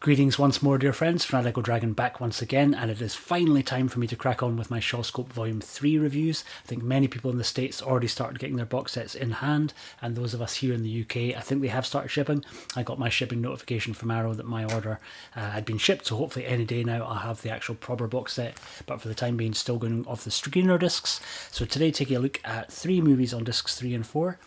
Greetings once more, dear friends. Fanatical Dragon back once again, and it is finally time for me to crack on with my Shawscope Volume 3 reviews. I think many people in the States already started getting their box sets in hand, and those of us here in the UK, I think they have started shipping. I got my shipping notification from Arrow that my order had been shipped, so hopefully any day now I'll have the actual proper box set, but for the time being still going off the screener discs. So today, taking a look at 3 movies on discs 3 and 4.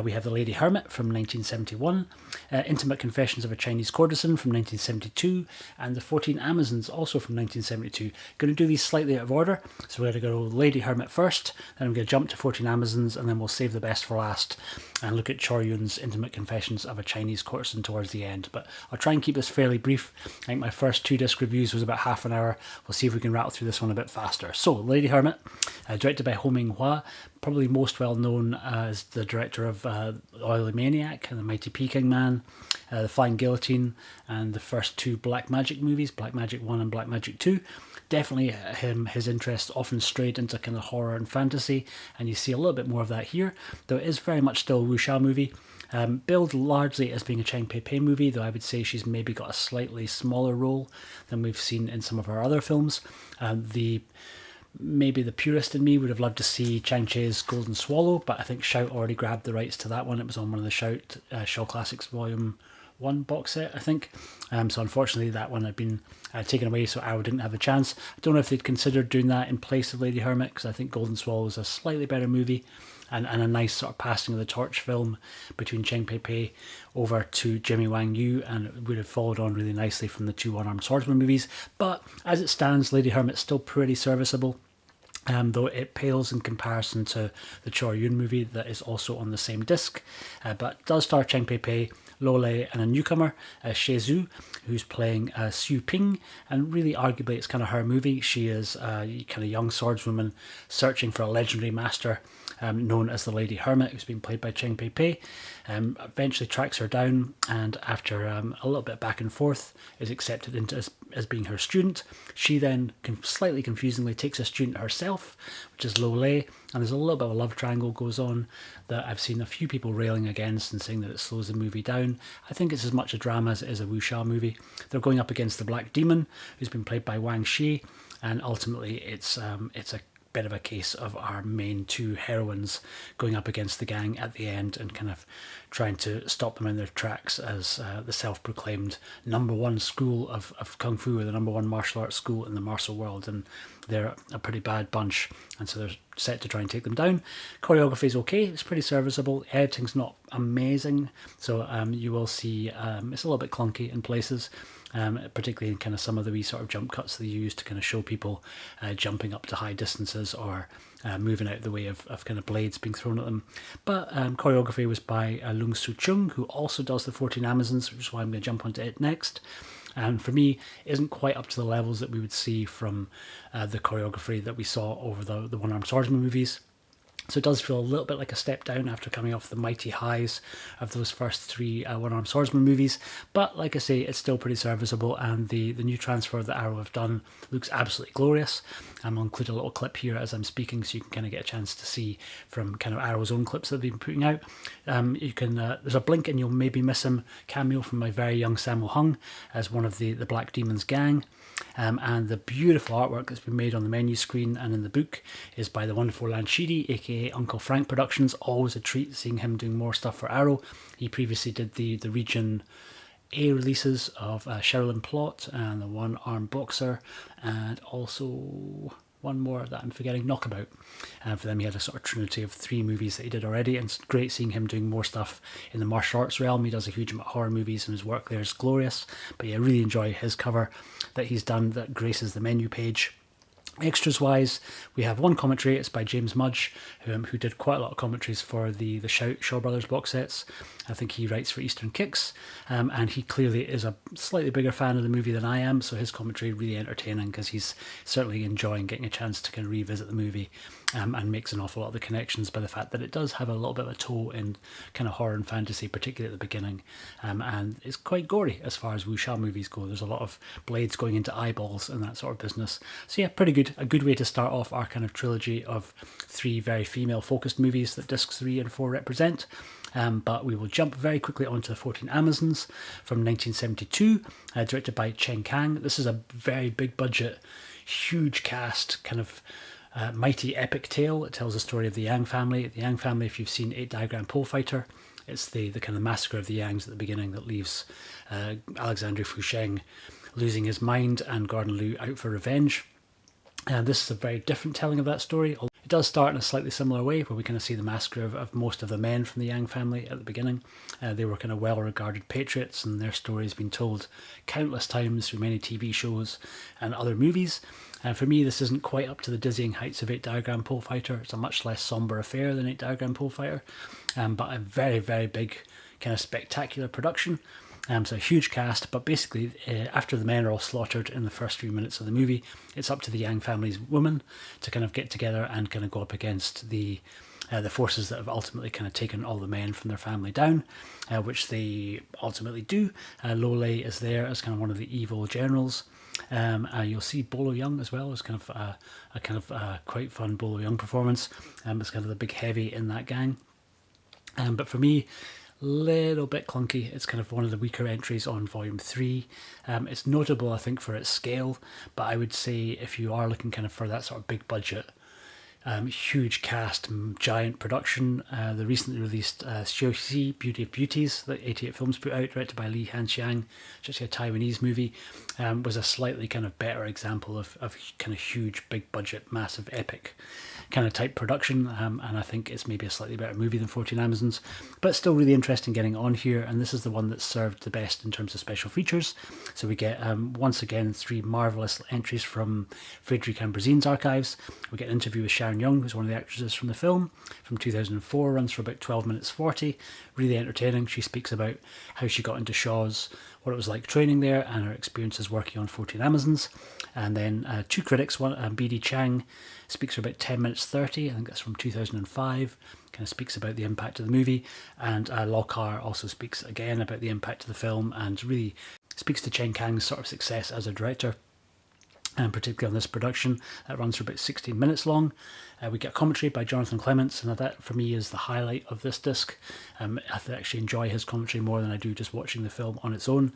We have The Lady Hermit from 1971, Intimate Confessions of a Chinese Courtesan from 1972, and The 14 Amazons, also from 1972. Going to do these slightly out of order, so we're going to go Lady Hermit first, then I'm going to jump to 14 Amazons, and then we'll save the best for last and look at Chor Yun's Intimate Confessions of a Chinese Courtesan towards the end. But I'll try and keep this fairly brief. I think my first 2 disc reviews was about half an hour. We'll see if we can rattle through this one a bit faster. So, Lady Hermit, directed by Ho Ming-hwa, probably most well known as the director of The Oily Maniac and The Mighty Peking Man, The Flying Guillotine, and the first 2 Black Magic movies, Black Magic 1 and Black Magic 2. Definitely his interest often strayed into kind of horror and fantasy, and you see a little bit more of that here, though it is very much still a wuxia movie. Billed largely as being a Chang Pei-Pei movie, though I would say she's maybe got a slightly smaller role than we've seen in some of her other films. Maybe the purist in me would have loved to see Chang Cheh's Golden Swallow, but I think Shout already grabbed the rights to that one. It was on one of the Shout Shaw Classics Volume 1 box set, I think. So unfortunately that one had been taken away, so Arrow didn't have a chance. I don't know if they'd considered doing that in place of Lady Hermit, because I think Golden Swallow is a slightly better movie, and a nice sort of passing of the torch film between Chang Pei-Pei over to Jimmy Wang Yu, and it would have followed on really nicely from the 2 One-Armed Swordsman movies. But as it stands, Lady Hermit's still pretty serviceable. Though it pales in comparison to the Chor Yun movie that is also on the same disc, but does star Chang Pei-Pei, Lo Lei, and a newcomer, Xie Zhu, who's playing Xu Ping, and really arguably it's kind of her movie. She is a kind of young swordswoman searching for a legendary master known as the Lady Hermit, who's been played by Chang Pei-Pei. Eventually tracks her down, and after a little bit back and forth is accepted into as being her student. She then slightly confusingly takes a student herself, which is Lo Lei, and there's a little bit of a love triangle goes on that I've seen a few people railing against and saying that it slows the movie down. I think it's as much a drama as it is a wuxia movie. They're going up against the Black Demon, who's been played by Wang Shi, and ultimately it's a bit of a case of our main 2 heroines going up against the gang at the end and kind of trying to stop them in their tracks as the self-proclaimed #1 school of Kung Fu, or the #1 martial arts school in the martial world, and they're a pretty bad bunch, and so they're set to try and take them down. Choreography is okay, it's pretty serviceable. Editing's not amazing, so you will see it's a little bit clunky in places, particularly in kind of some of the wee sort of jump cuts they use to kind of show people jumping up to high distances or moving out of the way of kind of blades being thrown at them. But choreography was by Lung Soo Chung, who also does the 14 Amazons, which is why I'm going to jump onto it next. And for me, isn't quite up to the levels that we would see from the choreography that we saw over the One-Armed Swordsman movies. So it does feel a little bit like a step down after coming off the mighty highs of those first 3 One-Armed Swordsman movies. But like I say, it's still pretty serviceable, and the new transfer that Arrow have done looks absolutely glorious. I'll include a little clip here as I'm speaking, so you can kind of get a chance to see from kind of Arrow's own clips that they've been putting out. You can there's a blink and you'll maybe miss him cameo from my very young Sammo Hung as one of the Black Demon's gang. And the beautiful artwork that's been made on the menu screen and in the book is by the wonderful Lan Shidi, aka Uncle Frank Productions. Always a treat seeing him doing more stuff for Arrow. He previously did the Region A releases of Sherilyn Plot and the One-Armed Boxer, and also one more that I'm forgetting, Knockabout. For them, he had a sort of trinity of 3 movies that he did already, and it's great seeing him doing more stuff in the martial arts realm. He does a huge amount of horror movies, and his work there is glorious. But yeah, I really enjoy his cover that he's done that graces the menu page. Extras wise, we have one commentary. It's by James Mudge, who did quite a lot of commentaries for the Shout Shaw Brothers box sets. I think he writes for Eastern Kicks, and he clearly is a slightly bigger fan of the movie than I am, so his commentary really entertaining because he's certainly enjoying getting a chance to kind of revisit the movie and makes an awful lot of the connections by the fact that it does have a little bit of a toe in kind of horror and fantasy, particularly at the beginning, and it's quite gory as far as wuxia movies go. There's a lot of blades going into eyeballs and that sort of business. So yeah, pretty good. A good way to start off our kind of trilogy of 3 very female-focused movies that discs 3 and 4 represent. But we will jump very quickly onto the 14 Amazons from 1972, directed by Chen Kang. This is a very big budget, huge cast, kind of mighty epic tale. It tells the story of the Yang family. The Yang family, if you've seen 8 Diagram Pole Fighter, it's the kind of massacre of the Yangs at the beginning that leaves Alexander Fusheng losing his mind and Gordon Liu out for revenge. And this is a very different telling of that story. It does start in a slightly similar way, where we kind of see the massacre of most of the men from the Yang family at the beginning. They were kind of well-regarded patriots, and their story has been told countless times through many TV shows and other movies. And for me, this isn't quite up to the dizzying heights of 8 Diagram Pole Fighter. It's a much less sombre affair than 8 Diagram Pole Fighter, but a very, very big, kind of spectacular production. So a huge cast, but basically after the men are all slaughtered in the first few minutes of the movie, it's up to the Yang family's women to kind of get together and kind of go up against the forces that have ultimately kind of taken all the men from their family down, which they ultimately do. Lo Lei is there as kind of one of the evil generals. You'll see Bolo Young as well as kind of a quite fun Bolo Young performance. It's kind of the big heavy in that gang. But for me, little bit clunky. It's kind of one of the weaker entries on Volume 3. It's notable, I think, for its scale, but I would say if you are looking kind of for that sort of big budget, huge cast, giant production, the recently released Xiuxi, Beauty of Beauties, that 88 Films put out, directed by Li Hanxiang, which is a Taiwanese movie, was a slightly kind of better example of kind of huge, big budget, massive, epic kind of type production, and I think it's maybe a slightly better movie than 14 Amazons, but still really interesting getting on here, and this is the one that's served the best in terms of special features. So we get, once again, 3 marvellous entries from Frédéric Ambrosin's archives. We get an interview with Sharon Young, who's one of the actresses from the film, from 2004, runs for about 12 minutes 40, really entertaining. She speaks about how she got into Shaw's, what it was like training there, and her experiences working on 14 Amazons. And then 2 critics, one B.D. Chang speaks for about 10 minutes 30, I think that's from 2005, kind of speaks about the impact of the movie, and Lockhart also speaks again about the impact of the film, and really speaks to Chen Kang's sort of success as a director, and particularly on this production. That runs for about 16 minutes long. We get a commentary by Jonathan Clements, and that for me is the highlight of this disc. I actually enjoy his commentary more than I do just watching the film on its own.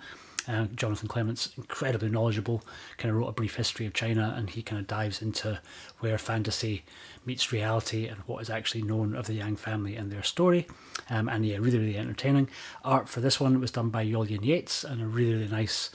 Jonathan Clements, incredibly knowledgeable, kind of wrote a brief history of China, and he kind of dives into where fantasy meets reality and what is actually known of the Yang family and their story. And yeah, really, really entertaining. Art for this one was done by Yolyan Yates, and a really, really nice,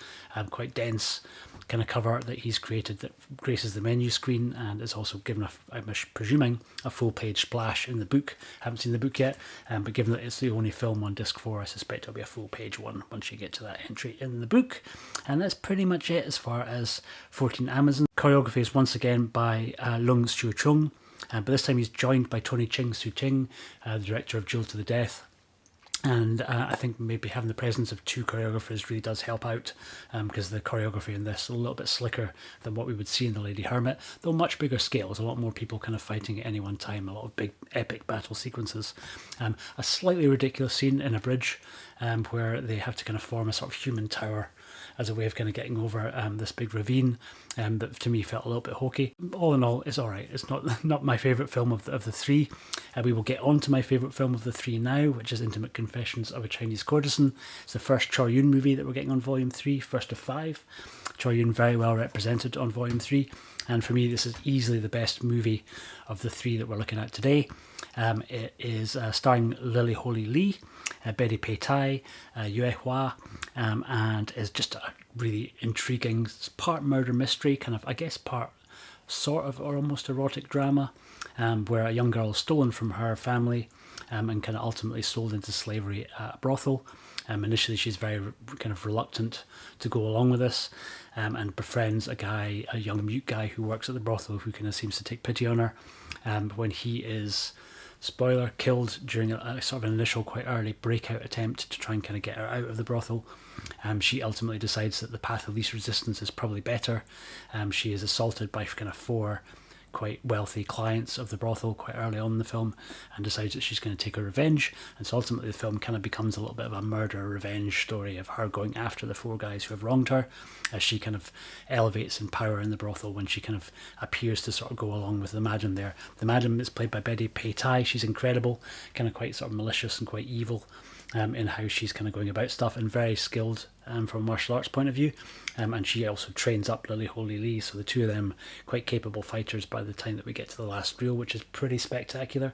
quite dense kind of cover art that he's created that graces the menu screen, and is also given I'm presuming, a full page splash in the book. I haven't seen the book yet, but given that it's the only film on disc 4, I suspect it'll be a full page one once you get to that entry in the book. And that's pretty much it as far as 14 Amazon. Choreography is once again by Lung Xiu Chung, but this time he's joined by Tony Ching Su Ting, the director of Duel to the Death. And I think maybe having the presence of 2 choreographers really does help out, because the choreography in this is a little bit slicker than what we would see in The Lady Hermit, though much bigger scales, a lot more people kind of fighting at any one time, a lot of big epic battle sequences. A slightly ridiculous scene in a bridge where they have to kind of form a sort of human tower as a way of kind of getting over this big ravine, that to me felt a little bit hokey. All in all, it's alright. It's not my favourite film of the 3. We will get on to my favourite film of the 3 now, which is Intimate Confessions of a Chinese Courtesan. It's the first Chor Yun movie that we're getting on Volume 3, first of 5. Chor Yun very well represented on Volume 3, and for me this is easily the best movie of the 3 that we're looking at today. It is starring Lily Holy Lee, Betty Pei Tai, Yue Hua, and is just a really intriguing, part murder mystery, kind of, I guess, part sort of or almost erotic drama, where a young girl is stolen from her family and kind of ultimately sold into slavery at a brothel. Initially she's very kind of reluctant to go along with this, and befriends a young mute guy who works at the brothel, who kind of seems to take pity on her. When he is, spoiler, killed during a sort of an initial, quite early breakout attempt to try and kind of get her out of the brothel, she ultimately decides that the path of least resistance is probably better. She is assaulted by kind of 4 quite wealthy clients of the brothel quite early on in the film, and decides that she's going to take her revenge. And so ultimately the film kind of becomes a little bit of a murder revenge story of her going after the 4 guys who have wronged her, as she kind of elevates in power in the brothel when she kind of appears to sort of go along with the madam there. The madam is played by Betty Pei Tai. She's incredible, kind of quite sort of malicious and quite evil in how she's kind of going about stuff, and very skilled from a martial arts point of view. And she also trains up Lily Ho Lee, so the two of them quite capable fighters by the time that we get to the last reel, which is pretty spectacular.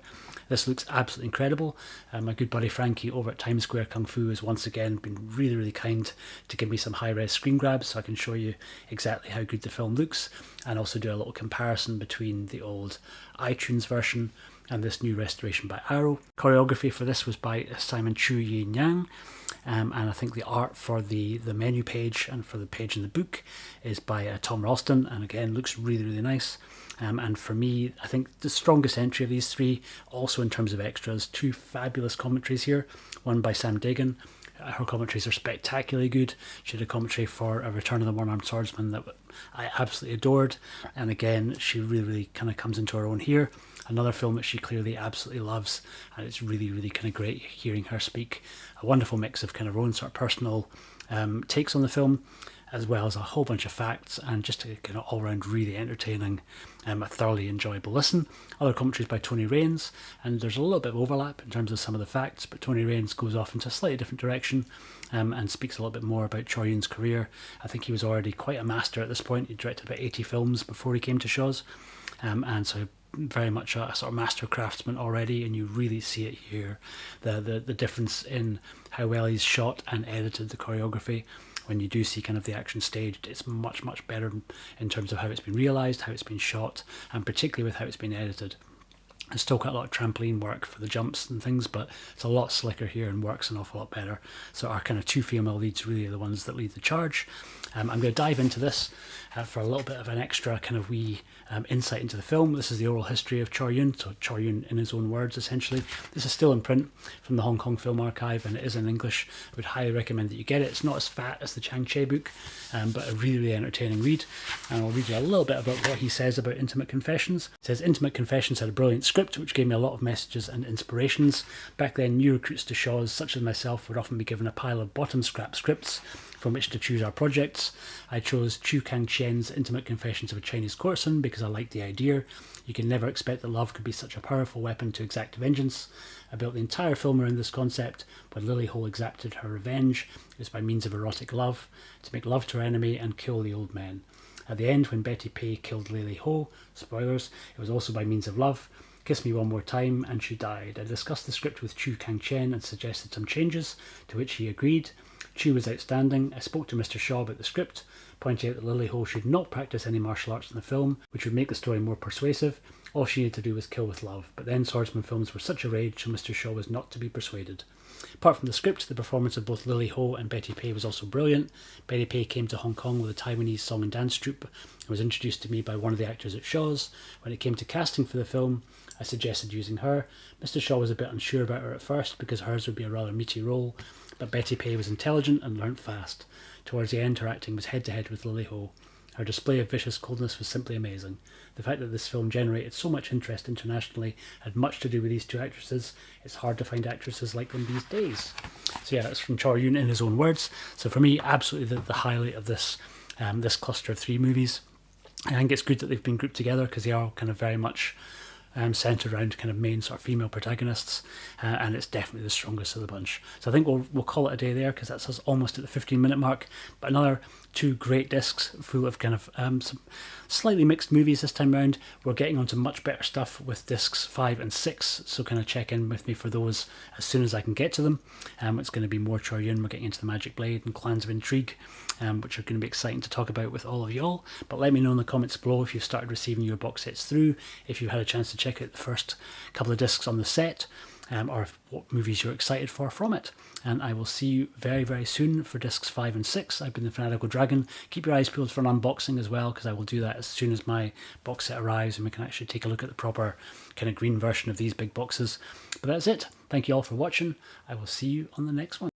This looks absolutely incredible. My good buddy Frankie over at Times Square Kung Fu has once again been really, really kind to give me some high-res screen grabs so I can show you exactly how good the film looks, and also do a little comparison between the old iTunes version and this new restoration by Arrow. Choreography for this was by Simon Chu Yi Nyang, and I think the art for the menu page and for the page in the book is by Tom Ralston, and again looks really, really nice. And for me, I think the strongest entry of these 3, also in terms of extras, 2 fabulous commentaries here, one by Sam Dagan. Her commentaries are spectacularly good. She did a commentary for A Return of the One-Armed Swordsman that I absolutely adored, and again she really, really kind of comes into her own here. Another film that she clearly absolutely loves, and it's really, really kind of great hearing her speak. A wonderful mix of kind of her own sort of personal takes on the film, as well as a whole bunch of facts, and just a kind of all-round really entertaining, a thoroughly enjoyable listen. Other commentaries by Tony Raines, and there's a little bit of overlap in terms of some of the facts, but Tony Raines goes off into a slightly different direction and speaks a little bit more about Chor Yun's career. I think he was already quite a master at this point. He directed about 80 films before he came to Shaw's, and so very much a sort of master craftsman already, and you really see it here, the difference in how well he's shot and edited the choreography. When you do see kind of the action staged, it's much, much better in terms of how it's been realised, how it's been shot, and particularly with how it's been edited. It's still got a lot of trampoline work for the jumps and things, but it's a lot slicker here and works an awful lot better. So our kind of 2 female leads really are the ones that lead the charge. I'm going to dive into this for a little bit of an extra kind of wee insight into the film. This is the oral history of Chor Yun, so Chor Yun in his own words essentially. This is still in print from the Hong Kong Film Archive, and it is in English. I would highly recommend that you get it. It's not as fat as the Chang Che book, but a really, really entertaining read. And I'll read you a little bit about what he says about Intimate Confessions. It says, Intimate Confessions had a brilliant script which gave me a lot of messages and inspirations. Back then, new recruits to Shaw's, such as myself, would often be given a pile of bottom scrap scripts from which to choose our projects. I chose Chu Kang Qian's Intimate Confessions of a Chinese Courtesan because I liked the idea. You can never expect that love could be such a powerful weapon to exact vengeance. I built the entire film around this concept. When Lily Ho exacted her revenge, it was by means of erotic love, to make love to her enemy and kill the old men. At the end, when Betty Pei killed Lily Ho, spoilers, it was also by means of love. Kiss me one more time, and she died. I discussed the script with Chu Kang Chen and suggested some changes, to which he agreed. Chu was outstanding. I spoke to Mr. Shaw about the script, pointing out that Lily Ho should not practice any martial arts in the film, which would make the story more persuasive. All she needed to do was kill with love. But then swordsman films were such a rage, so Mr. Shaw was not to be persuaded. Apart from the script, the performance of both Lily Ho and Betty Pei was also brilliant. Betty Pei came to Hong Kong with a Taiwanese song and dance troupe and was introduced to me by one of the actors at Shaw's. When it came to casting for the film, I suggested using her. Mr. Shaw was a bit unsure about her at first because hers would be a rather meaty role, but Betty Pei was intelligent and learnt fast. Towards the end, her acting was head-to-head with Lily Ho. Her display of vicious coldness was simply amazing. The fact that this film generated so much interest internationally had much to do with these two actresses. It's hard to find actresses like them these days. So yeah, that's from Chor Yun in his own words. So for me, absolutely the highlight of this this cluster of 3 movies. I think it's good that they've been grouped together because they are kind of very much centred around kind of main sort of female protagonists, and it's definitely the strongest of the bunch. So I think we'll call it a day there because that's us almost at the 15-minute mark. But another 2 great discs full of kind of some slightly mixed movies this time round. We're getting onto much better stuff with discs 5 and 6, so kind of check in with me for those as soon as I can get to them. It's going to be more Chor Yun. We're getting into the Magic Blade and Clans of Intrigue, which are going to be exciting to talk about with all of y'all. But let me know in the comments below if you've started receiving your box sets through, if you've had a chance to check out the first couple of discs on the set, or what movies you're excited for from it. And I will see you very, very soon for discs 5 and 6. I've been the Fanatical Dragon. Keep your eyes peeled for an unboxing as well, because I will do that as soon as my box set arrives and we can actually take a look at the proper kind of green version of these big boxes. But that's it. Thank you all for watching. I will see you on the next one.